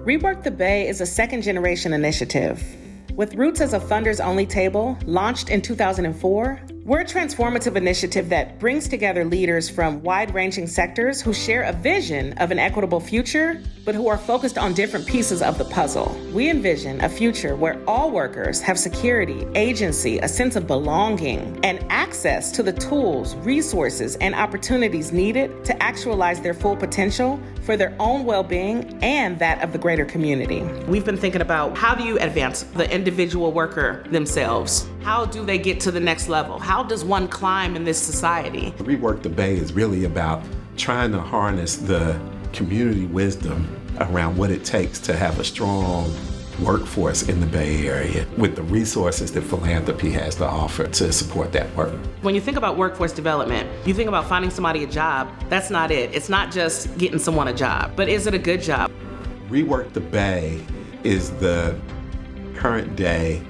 ReWork the Bay is a second-generation initiative. With roots as a funders-only table, launched in 2004, we're a transformative initiative that brings together leaders from wide-ranging sectors who share a vision of an equitable future, but who are focused on different pieces of the puzzle. We envision a future where all workers have security, agency, a sense of belonging, and access to the tools, resources, and opportunities needed to actualize their full potential for their own well-being and that of the greater community. We've been thinking about how do you advance the individual worker themselves? How do they get to the next level? How does one climb in this society? ReWork the Bay is really about trying to harness the community wisdom around what it takes to have a strong workforce in the Bay Area with the resources that philanthropy has to offer to support that work. When you think about workforce development, you think about finding somebody a job. That's not it. It's not just getting someone a job, but is it a good job? ReWork the Bay is the current day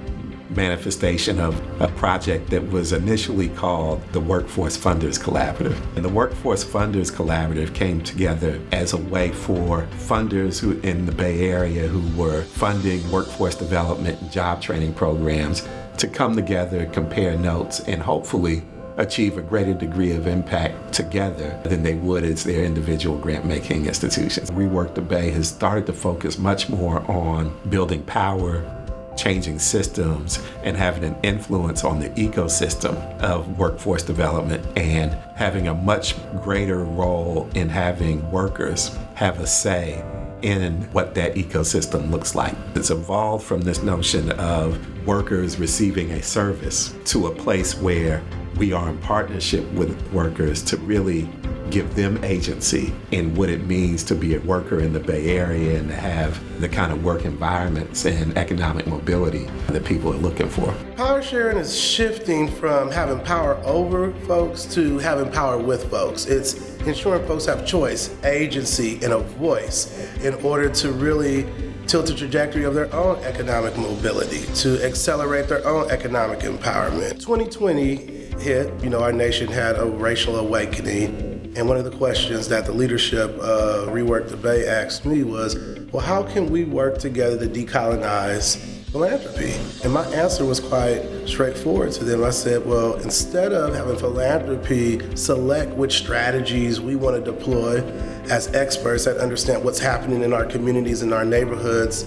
manifestation of a project that was initially called the Workforce Funders Collaborative. And the Workforce Funders Collaborative came together as a way for funders who in the Bay Area who were funding workforce development and job training programs to come together, compare notes, and hopefully achieve a greater degree of impact together than they would as their individual grant-making institutions. ReWork the Bay has started to focus much more on building power, changing systems, and having an influence on the ecosystem of workforce development and having a much greater role in having workers have a say in what that ecosystem looks like. It's evolved from this notion of workers receiving a service to a place where we are in partnership with workers to really give them agency in what it means to be a worker in the Bay Area and to have the kind of work environments and economic mobility that people are looking for. Power sharing is shifting from having power over folks to having power with folks. It's ensuring folks have choice, agency, and a voice in order to really tilt the trajectory of their own economic mobility, to accelerate their own economic empowerment. 2020 hit, our nation had a racial awakening. And one of the questions that the leadership of ReWork the Bay asked me was, well, how can we work together to decolonize philanthropy? And my answer was quite straightforward to them. I said, well, instead of having philanthropy select which strategies we want to deploy as experts that understand what's happening in our communities and our neighborhoods,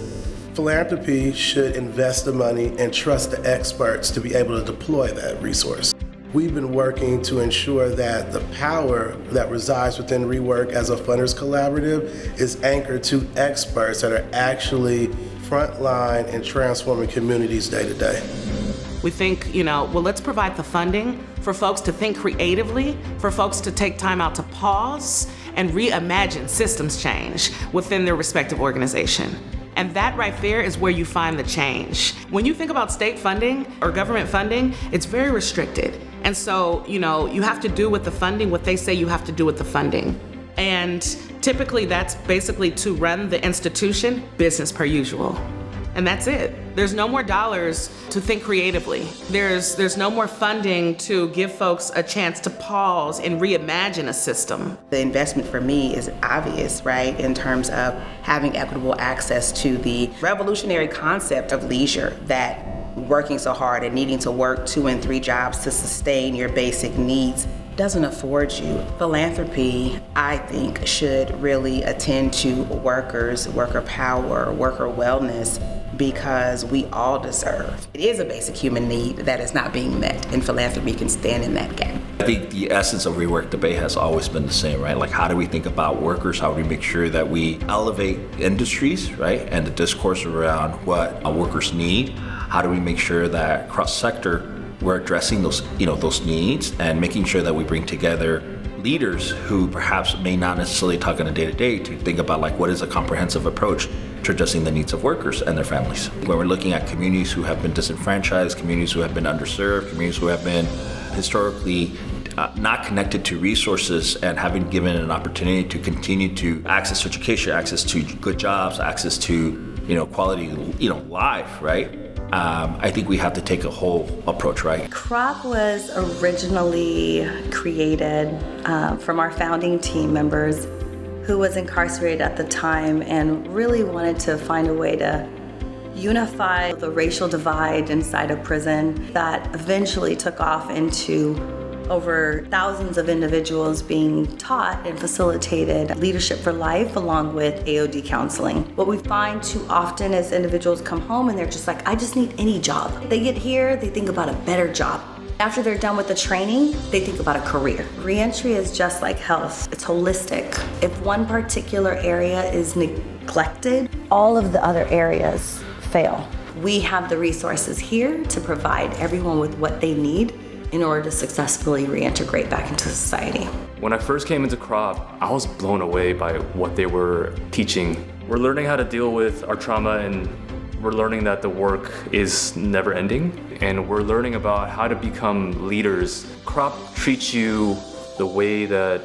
philanthropy should invest the money and trust the experts to be able to deploy that resource. We've been working to ensure that the power that resides within ReWork as a funders collaborative is anchored to experts that are actually frontline and transforming communities day to day. We think, let's provide the funding for folks to think creatively, for folks to take time out to pause and reimagine systems change within their respective organization. And that right there is where you find the change. When you think about state funding or government funding, it's very restricted. And so, you have to do with the funding what they say you have to do with the funding. And typically that's basically to run the institution business per usual. And that's it. There's no more dollars to think creatively. There's no more funding to give folks a chance to pause and reimagine a system. The investment for me is obvious, right, in terms of having equitable access to the revolutionary concept of leisure, that working so hard and needing to work 2 and 3 jobs to sustain your basic needs doesn't afford you. Philanthropy, I think, should really attend to workers, worker power, worker wellness, because we all deserve. It is a basic human need that is not being met, and philanthropy can stand in that gap. I think the essence of ReWork the Bay has always been the same, right? Like, how do we think about workers? How do we make sure that we elevate industries, right? And the discourse around what our workers need? How do we make sure that cross-sector we're addressing those needs and making sure that we bring together leaders who perhaps may not necessarily talk on a day-to-day to think about what is a comprehensive approach to addressing the needs of workers and their families. When we're looking at communities who have been disenfranchised, communities who have been underserved, communities who have been historically not connected to resources and having given an opportunity to continue to access education, access to good jobs, access to quality life, right? I think we have to take a whole approach, right? CROC was originally created from our founding team members who was incarcerated at the time and really wanted to find a way to unify the racial divide inside a prison that eventually took off into over thousands of individuals being taught and facilitated leadership for life along with AOD counseling. What we find too often is individuals come home and they're just like, I just need any job. They get here, they think about a better job. After they're done with the training, they think about a career. Reentry is just like health. It's holistic. If one particular area is neglected, all of the other areas fail. We have the resources here to provide everyone with what they need in order to successfully reintegrate back into society. When I first came into CROP, I was blown away by what they were teaching. We're learning how to deal with our trauma, and we're learning that the work is never ending, and we're learning about how to become leaders. CROP treats you the way that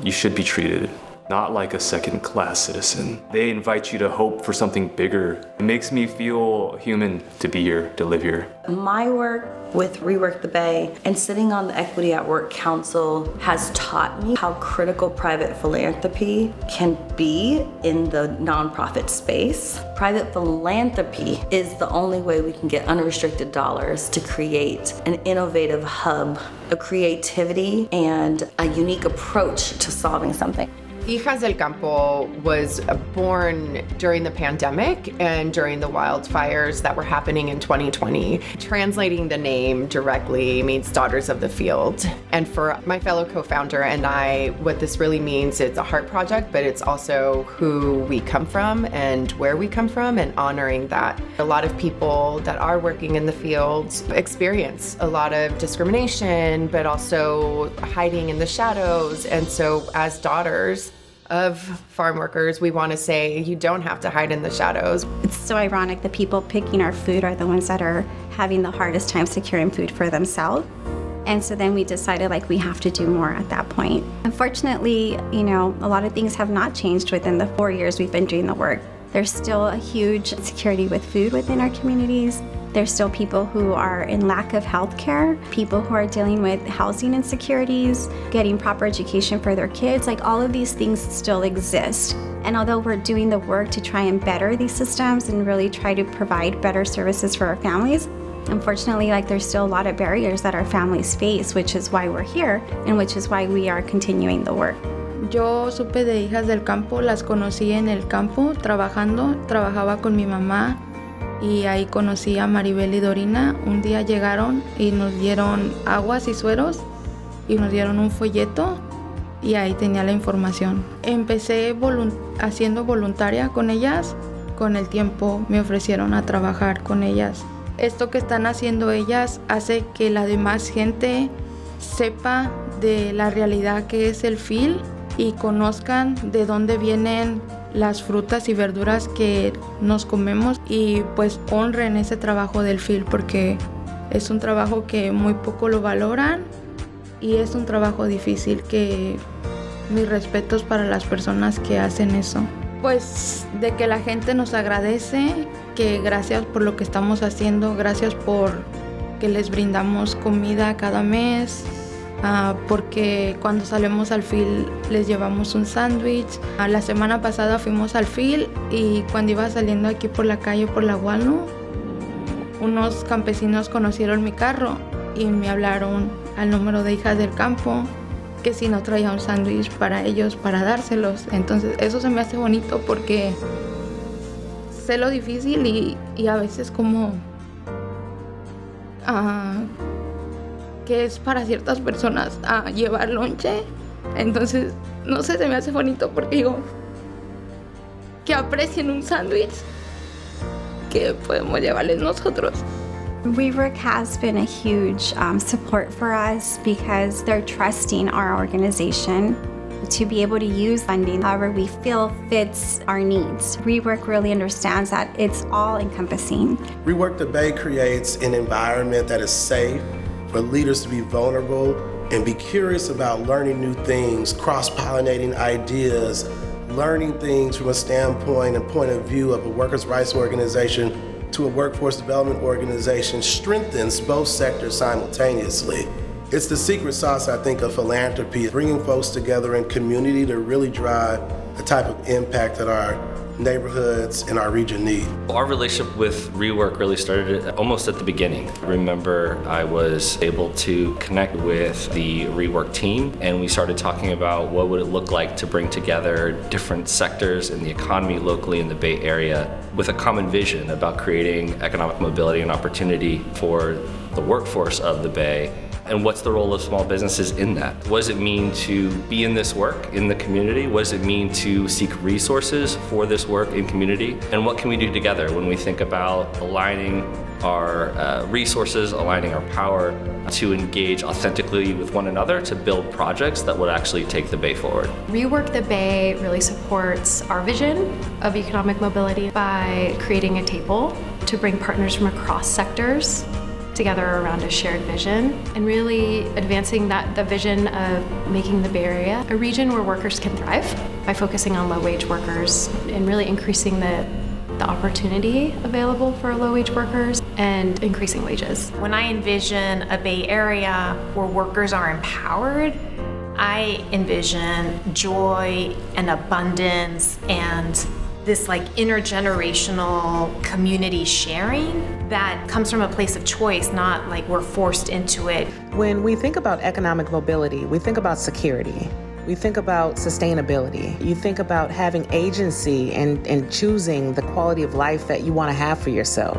you should be treated, not like a second-class citizen. They invite you to hope for something bigger. It makes me feel human to be here, to live here. My work with ReWork the Bay and sitting on the Equity at Work Council has taught me how critical private philanthropy can be in the nonprofit space. Private philanthropy is the only way we can get unrestricted dollars to create an innovative hub of creativity and a unique approach to solving something. Hijas del Campo was born during the pandemic and during the wildfires that were happening in 2020. Translating the name directly means Daughters of the Field. And for my fellow co-founder and I, what this really means, it's a heart project, but it's also who we come from and where we come from and honoring that. A lot of people that are working in the fields experience a lot of discrimination, but also hiding in the shadows. And so as daughters of farm workers, we want to say you don't have to hide in the shadows. It's so ironic, the people picking our food are the ones that are having the hardest time securing food for themselves. And so then we decided we have to do more at that point. Unfortunately, a lot of things have not changed within the 4 years we've been doing the work. There's still a huge insecurity with food within our communities. There's still people who are in lack of health care, people who are dealing with housing insecurities, getting proper education for their kids. All of these things still exist. And although we're doing the work to try and better these systems and really try to provide better services for our families, unfortunately, there's still a lot of barriers that our families face, which is why we're here and which is why we are continuing the work. Yo supe de Hijas del Campo, las conocí en el campo trabajaba con mi mamá y ahí conocí a Maribel y Dorina. Un día llegaron y nos dieron aguas y sueros y nos dieron un folleto y ahí tenía la información. Empecé haciendo voluntaria con ellas, con el tiempo me ofrecieron a trabajar con ellas. Esto que están haciendo ellas hace que la demás gente sepa de la realidad que es el FIL y conozcan de dónde vienen las frutas y verduras que nos comemos y pues honren ese trabajo del FIL porque es un trabajo que muy poco lo valoran y es un trabajo difícil que mis respetos para las personas que hacen eso. Pues de que la gente nos agradece, que gracias por lo que estamos haciendo, gracias por que les brindamos comida cada mes, porque cuando salimos al FIL les llevamos un sándwich. La semana pasada fuimos al FIL y cuando iba saliendo aquí por la calle, por la Guano, unos campesinos conocieron mi carro y me hablaron al número de Hijas del Campo que si no traía un sándwich para ellos, para dárselos. Entonces eso se me hace bonito porque sé lo difícil y a veces como que es para ciertas personas llevar lonche. Entonces, no sé, se me hace bonito porque digo que aprecien un sándwich que podemos llevarles nosotros. ReWork has been a huge support for us because they're trusting our organization to be able to use funding however we feel fits our needs. ReWork really understands that it's all encompassing. ReWork the Bay creates an environment that is safe for leaders to be vulnerable and be curious about learning new things, cross-pollinating ideas, learning things from a standpoint and point of view of a workers' rights organization to a workforce development organization strengthens both sectors simultaneously. It's the secret sauce, I think, of philanthropy, bringing folks together in community to really drive the type of impact that our neighborhoods in our region need. Our relationship with ReWork really started almost at the beginning. I remember I was able to connect with the ReWork team, and we started talking about what would it look like to bring together different sectors in the economy locally in the Bay Area with a common vision about creating economic mobility and opportunity for the workforce of the Bay. And what's the role of small businesses in that? What does it mean to be in this work in the community? What does it mean to seek resources for this work in community? And what can we do together when we think about aligning our resources, aligning our power to engage authentically with one another to build projects that would actually take the Bay forward? ReWork the Bay really supports our vision of economic mobility by creating a table to bring partners from across sectors together around a shared vision and really advancing the vision of making the Bay Area a region where workers can thrive by focusing on low-wage workers and really increasing the opportunity available for low-wage workers and increasing wages. When I envision a Bay Area where workers are empowered, I envision joy and abundance and this like intergenerational community sharing that comes from a place of choice, not like we're forced into it. When we think about economic mobility, we think about security. We think about sustainability. You think about having agency and choosing the quality of life that you want to have for yourself.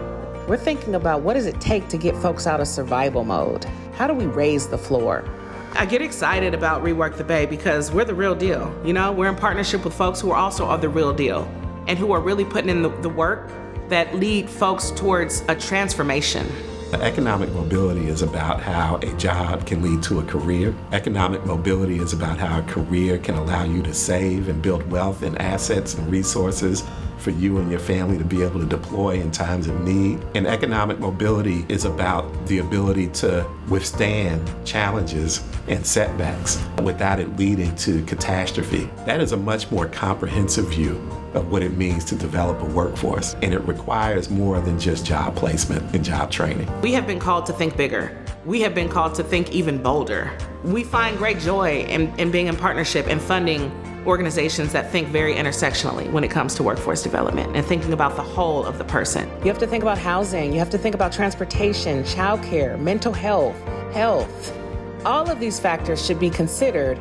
We're thinking about what does it take to get folks out of survival mode? How do we raise the floor? I get excited about ReWork the Bay because we're the real deal. You know, we're in partnership with folks who are also the real deal and who are really putting in the work that lead folks towards a transformation. Economic mobility is about how a job can lead to a career. Economic mobility is about how a career can allow you to save and build wealth and assets and resources for you and your family to be able to deploy in times of need. And economic mobility is about the ability to withstand challenges and setbacks without it leading to catastrophe. That is a much more comprehensive view of what it means to develop a workforce, and it requires more than just job placement and job training. We have been called to think bigger. We have been called to think even bolder. We find great joy in being in partnership and funding organizations that think very intersectionally when it comes to workforce development and thinking about the whole of the person. You have to think about housing, you have to think about transportation, childcare, mental health. All of these factors should be considered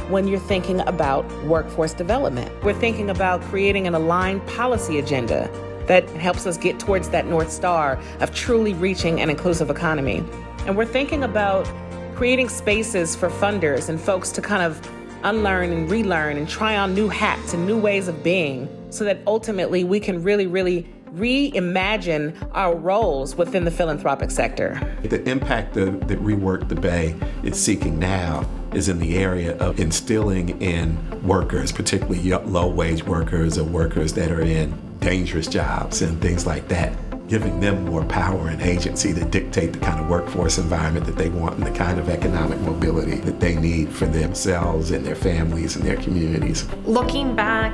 when you're thinking about workforce development. We're thinking about creating an aligned policy agenda that helps us get towards that North Star of truly reaching an inclusive economy. And we're thinking about creating spaces for funders and folks to kind of unlearn and relearn and try on new hats and new ways of being so that ultimately we can really reimagine our roles within the philanthropic sector. The impact that ReWork the Bay is seeking now is in the area of instilling in workers, particularly low-wage workers or workers that are in dangerous jobs and things like that, giving them more power and agency to dictate the kind of workforce environment that they want and the kind of economic mobility that they need for themselves and their families and their communities. Looking back,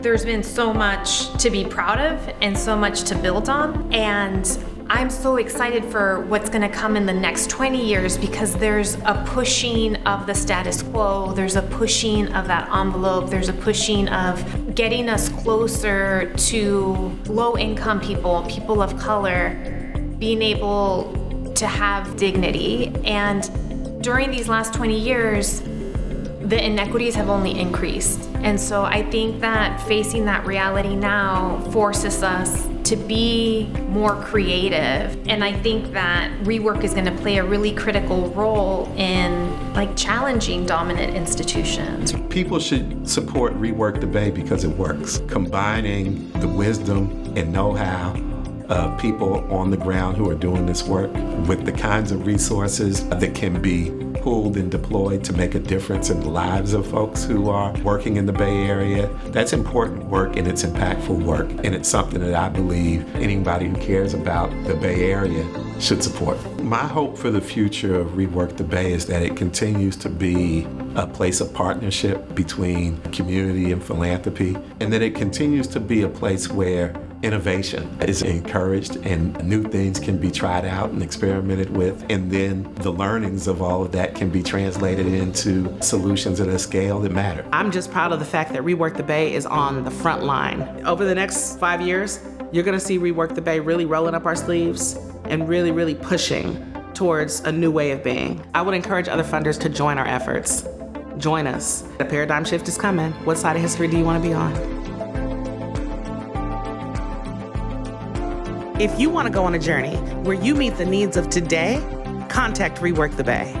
there's been so much to be proud of and so much to build on, and I'm so excited for what's going to come in the next 20 years because there's a pushing of the status quo, there's a pushing of that envelope, there's a pushing of getting us closer to low-income people of color, being able to have dignity. And during these last 20 years, the inequities have only increased. And so I think that facing that reality now forces us to be more creative. And I think that ReWork is going to play a really critical role in challenging dominant institutions. People should support ReWork the Bay because it works. Combining the wisdom and know-how of people on the ground who are doing this work with the kinds of resources that can be pooled and deployed to make a difference in the lives of folks who are working in the Bay Area. That's important work and it's impactful work, and it's something that I believe anybody who cares about the Bay Area should support. My hope for the future of ReWork the Bay is that it continues to be a place of partnership between community and philanthropy, and that it continues to be a place where innovation is encouraged and new things can be tried out and experimented with. And then the learnings of all of that can be translated into solutions at a scale that matter. I'm just proud of the fact that ReWork the Bay is on the front line. Over the next 5 years, you're gonna see ReWork the Bay really rolling up our sleeves and really, really pushing towards a new way of being. I would encourage other funders to join our efforts. Join us. The paradigm shift is coming. What side of history do you want to be on? If you want to go on a journey where you meet the needs of today, contact ReWork the Bay.